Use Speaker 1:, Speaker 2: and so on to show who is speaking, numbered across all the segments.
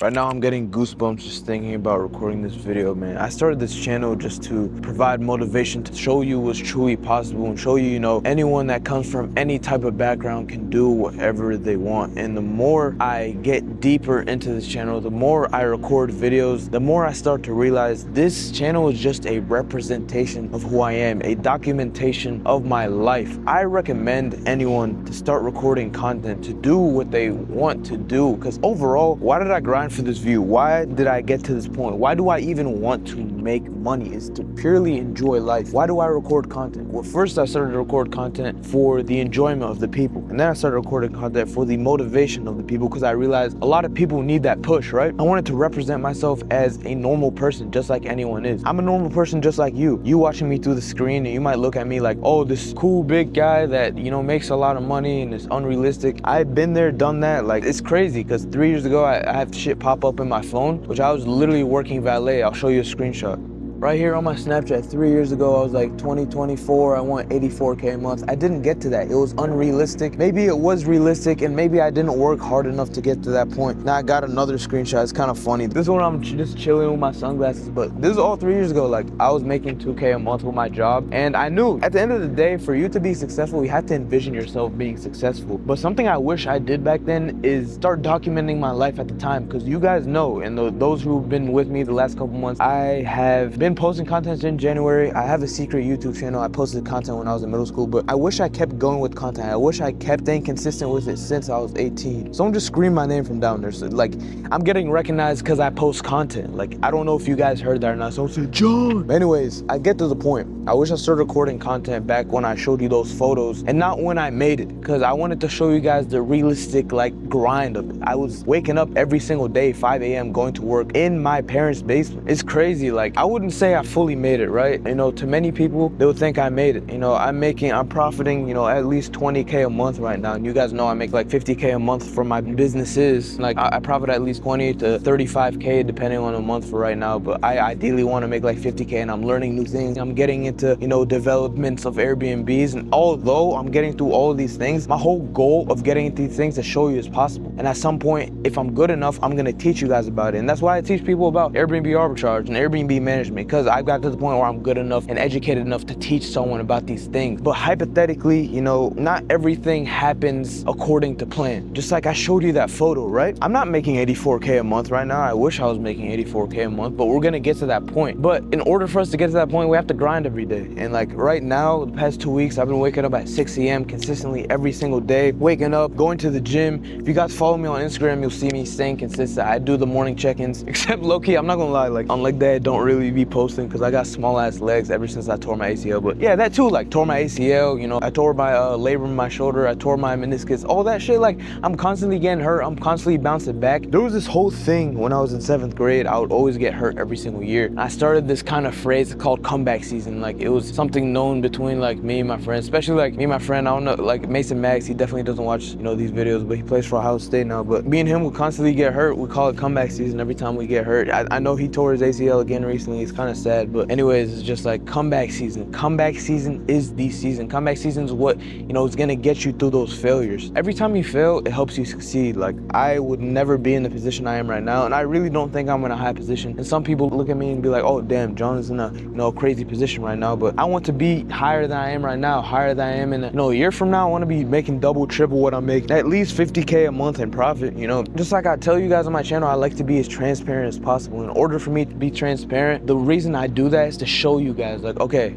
Speaker 1: Right now I'm getting goosebumps just thinking about recording this video, man. I started this channel just to provide motivation to show you what's truly possible and show you, anyone that comes from any type of background can do whatever they want. And the more I get deeper into this channel, the more I record videos, the more I start to realize this channel is just a representation of who I am, a documentation of my life. I recommend anyone to start recording content, to do what they want to do, because overall, why did I grind for this view? Why did I get to this point? Why do I even want to make money? Is to purely enjoy life. Why do I record content? Well, first I started to record content for the enjoyment of the people, and then I started recording content for the motivation of the people, because I realized a lot of people need that push, right? I wanted to represent myself as a normal person, just like anyone is. I'm a normal person just like you. You watching me through the screen, and you might look at me like, oh, this cool big guy that makes a lot of money and is unrealistic. I've been there, done that. Like, it's crazy, because 3 years ago I have shit pop up in my phone, which I was literally working valet. I'll show you a screenshot. Right here on my Snapchat, 3 years ago, I was like 2024, I want 84K a month. I didn't get to that. It was unrealistic. Maybe it was realistic, and maybe I didn't work hard enough to get to that point. Now I got another screenshot. It's kind of funny. This one I'm just chilling with my sunglasses, but this is all 3 years ago. Like, I was making 2K a month with my job, and I knew at the end of the day, for you to be successful, you have to envision yourself being successful. But something I wish I did back then is start documenting my life at the time, because you guys know, and those who've been with me the last couple months, I have been posting content in January. I have a secret YouTube channel. I posted content when I was in middle school, but I wish I kept going with content. I wish I kept staying consistent with it since I was 18. Someone just screamed my name from down there. So, like, I'm getting recognized because I post content. Like, I don't know if you guys heard that or not. Someone said, John. But anyways, I get to the point. I wish I started recording content back when I showed you those photos and not when I made it, because I wanted to show you guys the realistic, like, grind of it. I was waking up every single day, 5 a.m., going to work in my parents' basement. It's crazy. Like, I wouldn't say I fully made it, right? To many people, they would think I made it. I'm profiting, at least 20K a month right now. And you guys know I make like 50K a month from my businesses. Like, I profit at least 20 to 35K depending on a month for right now. But I ideally want to make like 50K, and I'm learning new things. I'm getting into, developments of Airbnbs. And although I'm getting through all of these things, my whole goal of getting into these things is to show you it's possible. And at some point, if I'm good enough, I'm going to teach you guys about it. And that's why I teach people about Airbnb arbitrage and Airbnb management, because I've got to the point where I'm good enough and educated enough to teach someone about these things. But hypothetically, not everything happens according to plan. Just like I showed you that photo, right? I'm not making 84K a month right now. I wish I was making 84K a month, but we're gonna get to that point. But in order for us to get to that point, we have to grind every day. And like right now, the past 2 weeks, I've been waking up at 6 a.m. consistently every single day, waking up, going to the gym. If you guys follow me on Instagram, you'll see me staying consistent. I do the morning check-ins, except low-key, I'm not gonna lie, like on leg day, I don't really be posting because I got small ass legs ever since I tore my ACL. But yeah, that too, like tore my ACL, I tore my labrum in my shoulder, I tore my meniscus, all that shit. Like, I'm constantly getting hurt, I'm constantly bouncing back. There was this whole thing when I was in 7th grade, I would always get hurt every single year. I started this kind of phrase called comeback season. Like, it was something known between like me and my friends, especially like me and my friend, I don't know, like Mason Max, he definitely doesn't watch, these videos, but he plays for Ohio State now. But me and him would constantly get hurt. We call it comeback season every time we get hurt. I know he tore his ACL again recently. It's kind of sad, but anyways, it's just like comeback season. Comeback season is the season. Comeback season is what, is gonna get you through those failures. Every time you fail, it helps you succeed. Like, I would never be in the position I am right now, and I really don't think I'm in a high position. And some people look at me and be like, oh damn, John is in a crazy position right now. But I want to be higher than I am right now, higher than I am in a year from now. I want to be making double, triple what I'm making, at least 50K a month in profit. Just like I tell you guys on my channel, I like to be as transparent as possible. In order for me to be transparent, the reason I do that is to show you guys, like, okay,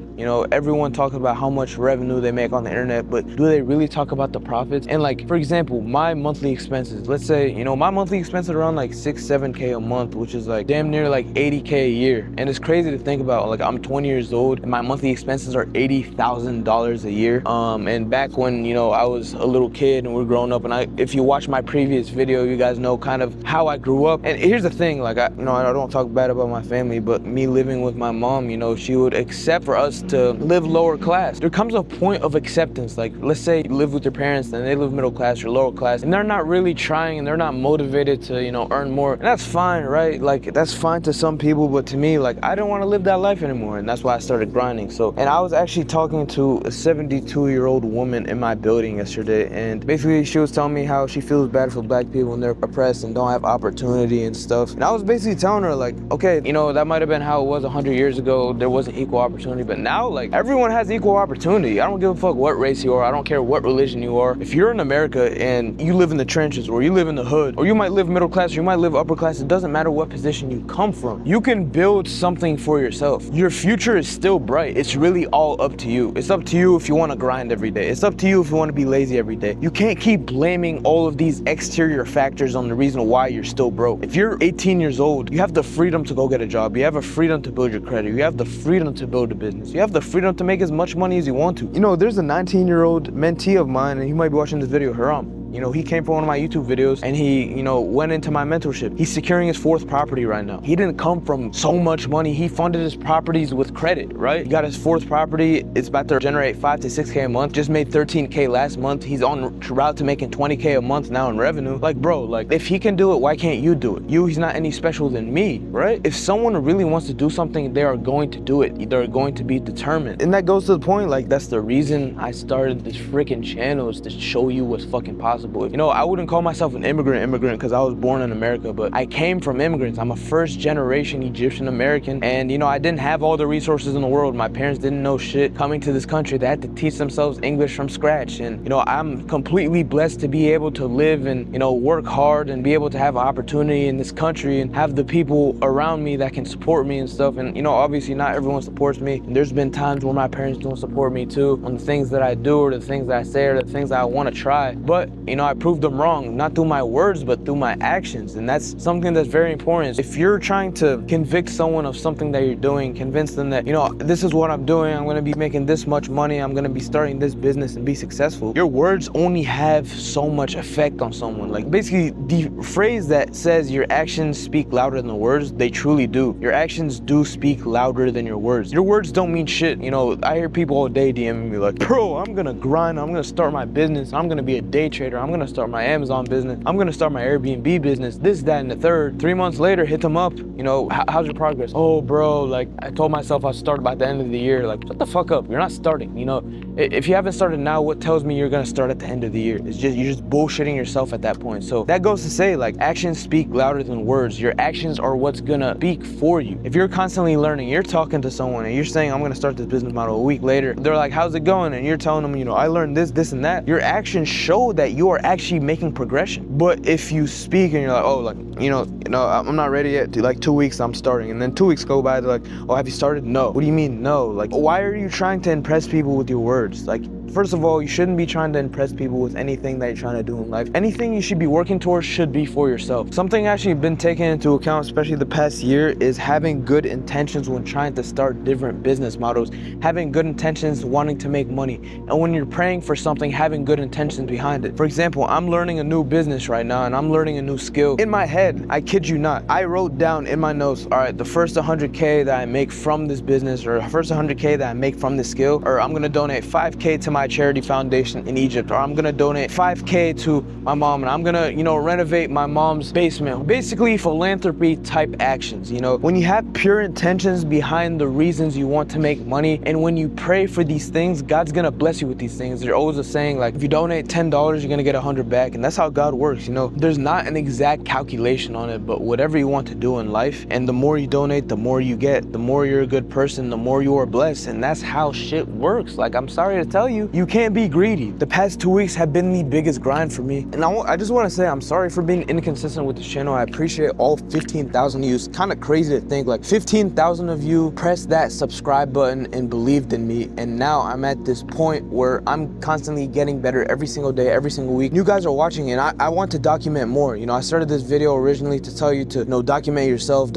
Speaker 1: everyone talks about how much revenue they make on the internet, but do they really talk about the profits? And like, for example, my monthly expenses, let's say, my monthly expenses are around like 6-7K a month, which is like damn near like 80K a year. And it's crazy to think about. Like, I'm 20 years old and my monthly expenses are $80,000 a year. And back when, I was a little kid and we're growing up, and if you watch my previous video, you guys know kind of how I grew up. And here's the thing, like, I don't talk bad about my family, but me living living with my mom, you know, she would accept for us to live lower class. There comes a point of acceptance. Like, let's say you live with your parents and they live middle class or lower class, and they're not really trying and they're not motivated to, you know, earn more. And that's fine, right? Like, that's fine to some people, but to me, like, I don't want to live that life anymore. And that's why I started grinding. So, and I was actually talking to a 72-year-old woman in my building yesterday, and basically she was telling me how she feels bad for black people when they're oppressed and don't have opportunity and stuff. And I was basically telling her, like, okay, you know, that might have been how it was 100 years ago. There wasn't equal opportunity, but now, like, everyone has equal opportunity. I don't give a fuck what race you are. I don't care what religion you are. If you're in America and you live in the trenches, or you live in the hood, or you might live middle class, or you might live upper class, it doesn't matter what position you come from. You can build something for yourself. Your future is still bright. It's really all up to you. It's up to you if you want to grind every day. It's up to you if you want to be lazy every day. You can't keep blaming all of these exterior factors on the reason why you're still broke. If you're 18 years old, you have the freedom to go get a job. You have a freedom to build your credit. You have the freedom to build a business. You have the freedom to make as much money as you want to. You know, there's a 19-year-old mentee of mine, and he might be watching this video, Haram. You know, he came from one of my YouTube videos and he, you know, went into my mentorship. He's securing his 4th property right now. He didn't come from so much money. He funded his properties with credit, right? He got his 4th property. It's about to generate 5 to 6K a month. Just made 13K last month. He's on route to making 20K a month now in revenue. Like, bro, like, if he can do it, why can't you do it? He's not any special than me, right? If someone really wants to do something, they are going to do it. They're going to be determined. And that goes to the point, like, that's the reason I started this freaking channel, is to show you what's fucking possible. You know, I wouldn't call myself an immigrant because I was born in America, but I came from immigrants. I'm a 1st generation Egyptian American, and you know, I didn't have all the resources in the world. My parents didn't know shit. Coming to this country, they had to teach themselves English from scratch. And you know, I'm completely blessed to be able to live and, you know, work hard and be able to have opportunity in this country and have the people around me that can support me and stuff. And you know, obviously not everyone supports me. And there's been times where my parents don't support me too on the things that I do or the things that I say or the things that I want to try. But you know, I proved them wrong, not through my words, but through my actions. And that's something that's very important. If you're trying to convict someone of something that you're doing, convince them that, you know, this is what I'm doing, I'm going to be making this much money, I'm going to be starting this business and be successful. Your words only have so much effect on someone. Like, basically, the phrase that says your actions speak louder than the words, they truly do. Your actions do speak louder than your words. Your words don't mean shit. You know, I hear people all day DMing me like, bro, I'm going to grind, I'm going to start my business, I'm going to be a day trader, I'm going to start my Amazon business, I'm gonna start my Airbnb business, this, that, and the third. 3 months later, hit them up, you know, how's your progress? Oh, bro, like, I told myself I'd start by the end of the year. Like, shut the fuck up, you're not starting, you know? If you haven't started now, what tells me you're gonna start at the end of the year? It's just, you're just bullshitting yourself at that point. So that goes to say, like, actions speak louder than words. Your actions are what's gonna speak for you. If you're constantly learning, you're talking to someone and you're saying, I'm gonna start this business model, a week later, they're like, how's it going? And you're telling them, you know, I learned this, this, and that. Your actions show that you are actually making progression. But if you speak and you're like, oh, like, you know, I'm not ready yet. Like 2 weeks, I'm starting. And then 2 weeks go by, they're like, oh, have you started? No. What do you mean, no? Like, why are you trying to impress people with your words? Like, first of all, you shouldn't be trying to impress people with anything that you're trying to do in life. Anything you should be working towards should be for yourself. Something actually been taken into account, especially the past year, is having good intentions when trying to start different business models, having good intentions wanting to make money. And when you're praying for something, having good intentions behind it. For example, I'm learning a new business right now and I'm learning a new skill. In my head, I kid you not, I wrote down in my notes, all right, the first 100K that I make from this business, or first 100K that I make from this skill, or I'm gonna donate 5K to my charity foundation in Egypt, or I'm gonna donate 5K to my mom, and I'm gonna, you know, renovate my mom's basement. Basically philanthropy type actions. You know, when you have pure intentions behind the reasons you want to make money, and when you pray for these things, God's gonna bless you with these things. There's always a saying, like, if you donate $10, you're gonna get 100 back, and that's how God works. You know, there's not an exact calculation on it, but whatever you want to do in life, and the more you donate, the more you get. The more you're a good person, the more you are blessed, and that's how shit works. Like, I'm sorry to tell you, you can't be greedy. The past 2 weeks have been the biggest grind for me, and I just want to say I'm sorry for being inconsistent with this channel. I appreciate all 15,000 of you. It's kind of crazy to think, like, 15,000 of you pressed that subscribe button and believed in me, and now I'm at this point where I'm constantly getting better every single day, every single week. You guys are watching, and I want to document more. You know, I started this video originally to tell you to, you know, document yourself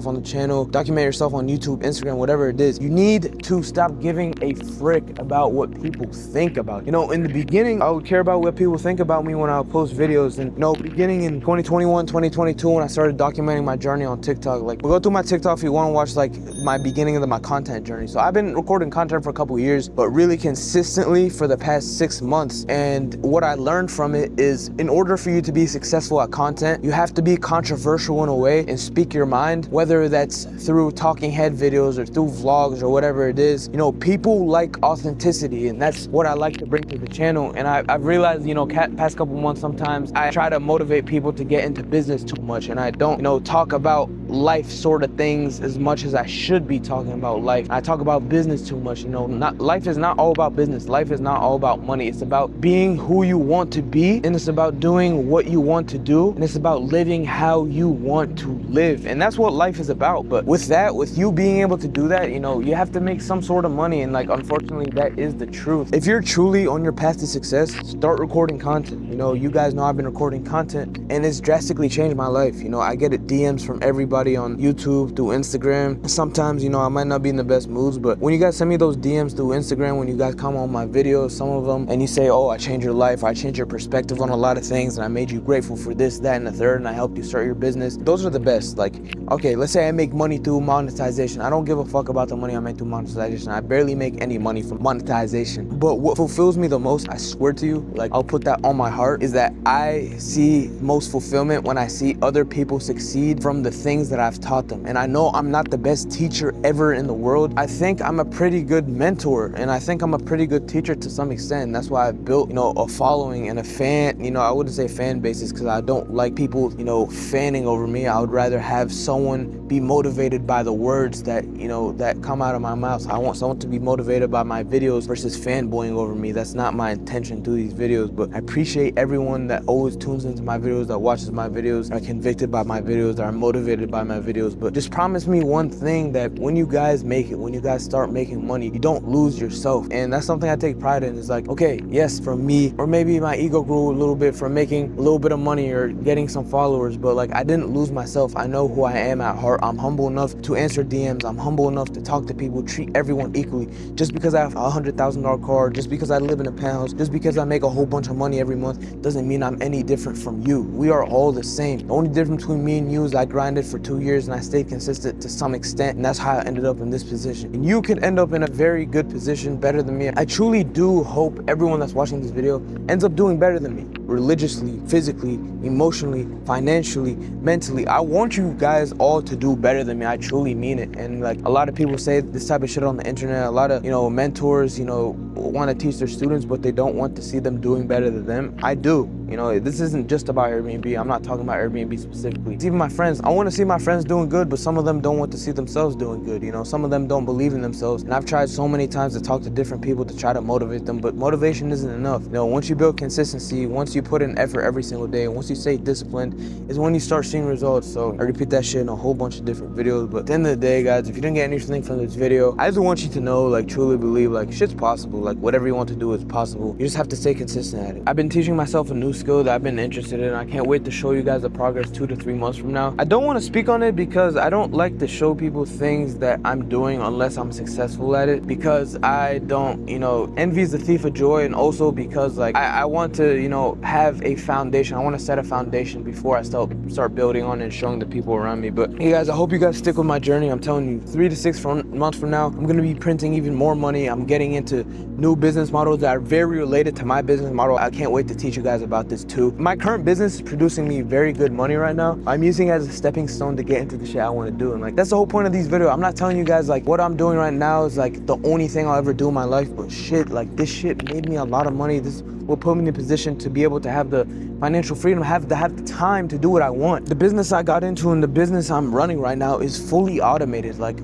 Speaker 1: on the channel, document yourself on YouTube, Instagram, whatever it is. You need to stop giving a frick about what people people think about. You know, in the beginning, I would care about what people think about me when I would post videos. And, you know, beginning in 2021, 2022, when I started documenting my journey on TikTok, like, we'll go through my TikTok if you want to watch, like, my beginning of my content journey. So I've been recording content for a couple years, but really consistently for the past 6 months. And what I learned from it is, in order for you to be successful at content, you have to be controversial in a way and speak your mind, whether that's through talking head videos or through vlogs or whatever it is. You know, people like authenticity, and that's what I like to bring to the channel. And I've realized, you know, past couple months, sometimes I try to motivate people to get into business too much, and I don't, you know, talk about life sort of things as much as I should be talking about life. I talk about business too much. You know, life is not all about business. Life is not all about money. It's about being who you want to be, and it's about doing what you want to do, and it's about living how you want to live. And that's what life is about. But with that, with you being able to do that, you know, you have to make some sort of money, and like, unfortunately, that is the truth. If you're truly on your path to success, start recording content. You know, you guys know I've been recording content, and it's drastically changed my life. You know, I get DMs from everybody on YouTube, through Instagram. Sometimes, you know, I might not be in the best moods, but when you guys send me those DMs through Instagram, when you guys come on my videos, some of them, and you say, oh, I changed your life, I changed your perspective on a lot of things, and I made you grateful for this, that, and the third, and I helped you start your business. Those are the best. Like, okay, let's say I make money through monetization. I don't give a fuck about the money I make through monetization. I barely make any money from monetization. But what fulfills me the most, I swear to you, like, I'll put that on my heart, is that I see most fulfillment when I see other people succeed from the things that I've taught them. And I know I'm not the best teacher ever in the world. I think I'm a pretty good mentor, and I think I'm a pretty good teacher to some extent. And that's why I've built, you know, a following and a fan, you know, I wouldn't say fan basis, because I don't like people, you know, fanning over me. I would rather have someone be motivated by the words that, you know, that come out of my mouth. I want someone to be motivated by my videos versus fanboying over me. That's not my intention through these videos. But I appreciate everyone that always tunes into my videos, that watches my videos, are convicted by my videos, that are motivated by my videos. But just promise me one thing, that when you guys make it, when you guys start making money, you don't lose yourself. And that's something I take pride in. It's like, okay, yes, from me, or maybe my ego grew a little bit from making a little bit of money or getting some followers, but like, I didn't lose myself. I know who I am at heart. I'm humble enough to answer DMs. I'm humble enough to talk to people, treat everyone equally. Just because I have a $100,000 car, just because I live in a penthouse, just because I make a whole bunch of money every month, doesn't mean I'm any different from you. We are all the same. The only difference between me and you is I grinded for 2 years and I stayed consistent to some extent, and that's how I ended up in this position. And you can end up in a very good position, better than me. I truly do hope everyone that's watching this video ends up doing better than me. Religiously, physically, emotionally, financially, mentally. I want you guys all to do better than me. I truly mean it. And like, a lot of people say this type of shit on the internet. A lot of, you know, mentors, you know, want to teach their students, but they don't want to see them doing better than them. I do. You know, this isn't just about Airbnb. I'm not talking about Airbnb specifically. It's even my friends. I want to see my friends doing good, but some of them don't want to see themselves doing good. You know, some of them don't believe in themselves. And I've tried so many times to talk to different people to try to motivate them, but motivation isn't enough. You know, once you build consistency, once you put in effort every single day, once you stay disciplined, is when you start seeing results. So I repeat that shit in a whole bunch of different videos. But at the end of the day, guys, if you didn't get anything from this video, I just want you to know, like, truly believe, like, shit's possible. Like, whatever you want to do is possible. You just have to stay consistent at it. I've been teaching myself a new skill that I've been interested in. I can't wait to show you guys the progress 2 to 3 months from now. I don't want to speak on it because I don't like to show people things that I'm doing unless I'm successful at it, because I don't, you know, envy is the thief of joy, and also because, like, I want to, you know, have a foundation. I want to set a foundation before I start building on it and showing the people around me. But hey guys, I hope you guys stick with my journey. I'm telling you, 3 to 6 months from now, I'm going to be printing even more money. I'm getting into new business models that are very related to my business model. I can't wait to teach you guys about this too. My current business is producing me very good money right now. I'm using it as a stepping stone to get into the shit I want to do. And like, that's the whole point of these videos. I'm not telling you guys like what I'm doing right now is like the only thing I'll ever do in my life, but shit, like, this shit made me a lot of money. This will put me in a position to be able to have the financial freedom, have the time to do what I want. The business I got into and the business I'm running right now is fully automated. Like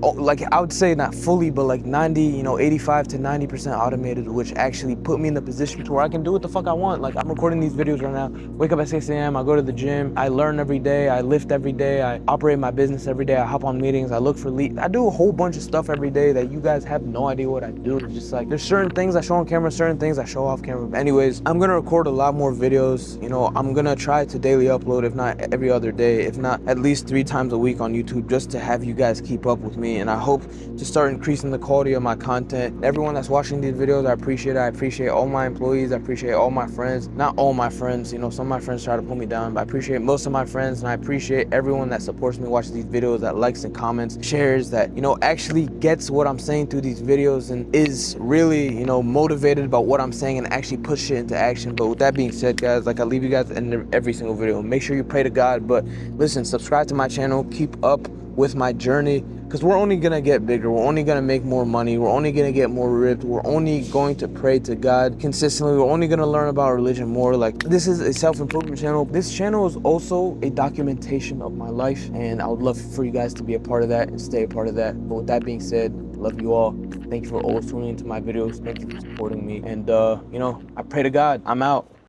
Speaker 1: I would say not fully, but like 90, you know, 85 to 90% automated, which actually put me in the position to where I can do what the fuck I want. Like, I'm recording these videos right now, wake up at 6 a.m., I go to the gym, I learn every day, I lift every day, I operate my business every day, I hop on meetings, I look for leads. I do a whole bunch of stuff every day that you guys have no idea what I do. It's just like, there's certain things I show on camera, certain things I show off camera. But anyways, I'm gonna record a lot more videos. You know, I'm gonna try to daily upload, if not every other day, if not at least 3 times a week on YouTube, just to have you guys keep up with me. And I hope to start increasing the quality of my content. Everyone that's watching these videos, videos. I appreciate it. I appreciate all my employees. I appreciate all my friends. Not all my friends, you know, some of my friends try to pull me down, but I appreciate most of my friends, and I appreciate everyone that supports me watching these videos, that likes and comments, shares, that, you know, actually gets what I'm saying through these videos and is really, you know, motivated about what I'm saying and actually push it into action. But with that being said, guys, like I leave you guys at the end of every single video, make sure you pray to God. But listen, subscribe to my channel, keep up with my journey, because we're only gonna get bigger, we're only gonna make more money, we're only gonna get more ripped, we're only going to pray to God consistently, we're only gonna learn about religion more. Like, this is a self-improvement channel. This channel is also a documentation of my life, and I would love for you guys to be a part of that and stay a part of that. But with that being said, I love you all. Thank you for always tuning into my videos. Thank you for supporting me, and you know, I pray to God. I'm out.